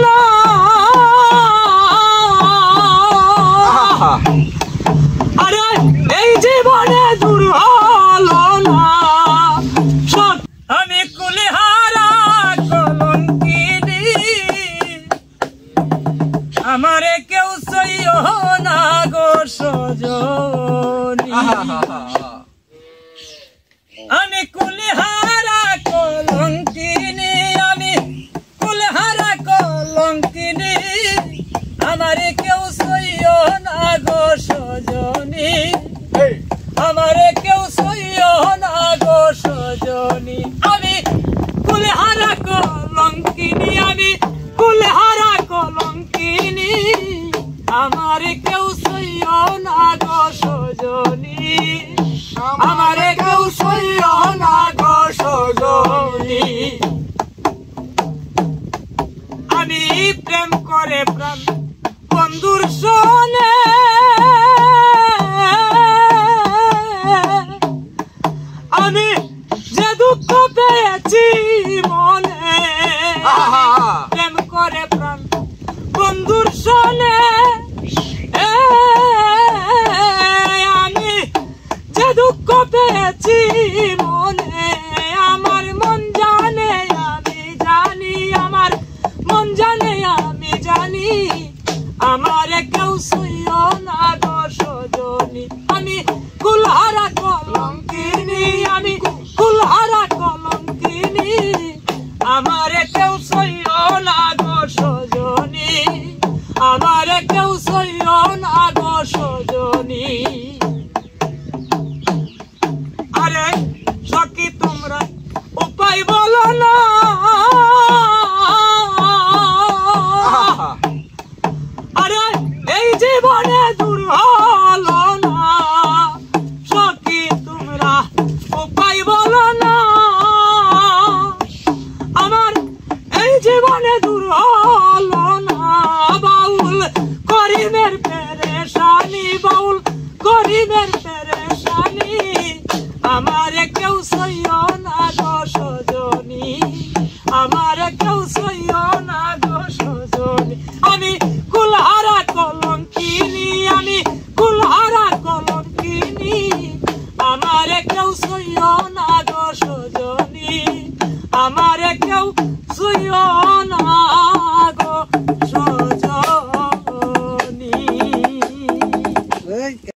না আরে এই জীবনে দূর হলো না আমি কুলিহারা কলঙ্কিনী আমারে কেউ সইও না গো সজনী আমি কুলিহারা কলঙ্কিনী আমি কুলিহারা কলঙ্কিনী আমারে কেউ সইও না গো সজনী আমারে কেউ সইও না গো সজনী আমি কুলিহারা কলঙ্কিনী আমি কুলিহারা কলঙ্কিনী আমারে কেউ সইও না গো সজনী আমারে কেউ সইও না গো সজনী আমি প্রেম করে প্রাণ বন্ধুর সনে আমি যে দুঃখ পেয়েছি মনে প্রেম করে প্রাণ বন্ধুর সনে আমি যে দুঃখ পেয়েছি মনে আমার মন জানে আমি জানি আমার মন জানে আমি জানি আমারে কেউ সইও না গো সজনী আমি কুলহারা কলঙ্কিনী আমি কুলহারা কলঙ্কিনী আমারে কেউ সইও না গো সজনী আমারে কেউ সইও না গো সজনী আরে সখী তোমরা উপায় বলো না আরে এই জীবনে দূর হলো না সখী তোমরা উপায় বলো না আমার এই জীবনে দূর হলো না বাউল করিমের পেরেশানি বাউল করিমের পেরেশানি আমারে কেউ সইও না গো সজনী আমারে কেউ সইও না গো সজনী আমি কুলহারা কলঙ্কিনী আমি কুলহারা কলঙ্কিনী আমারে কেউ সইও না গো সজনী আমারে কেউ সইও না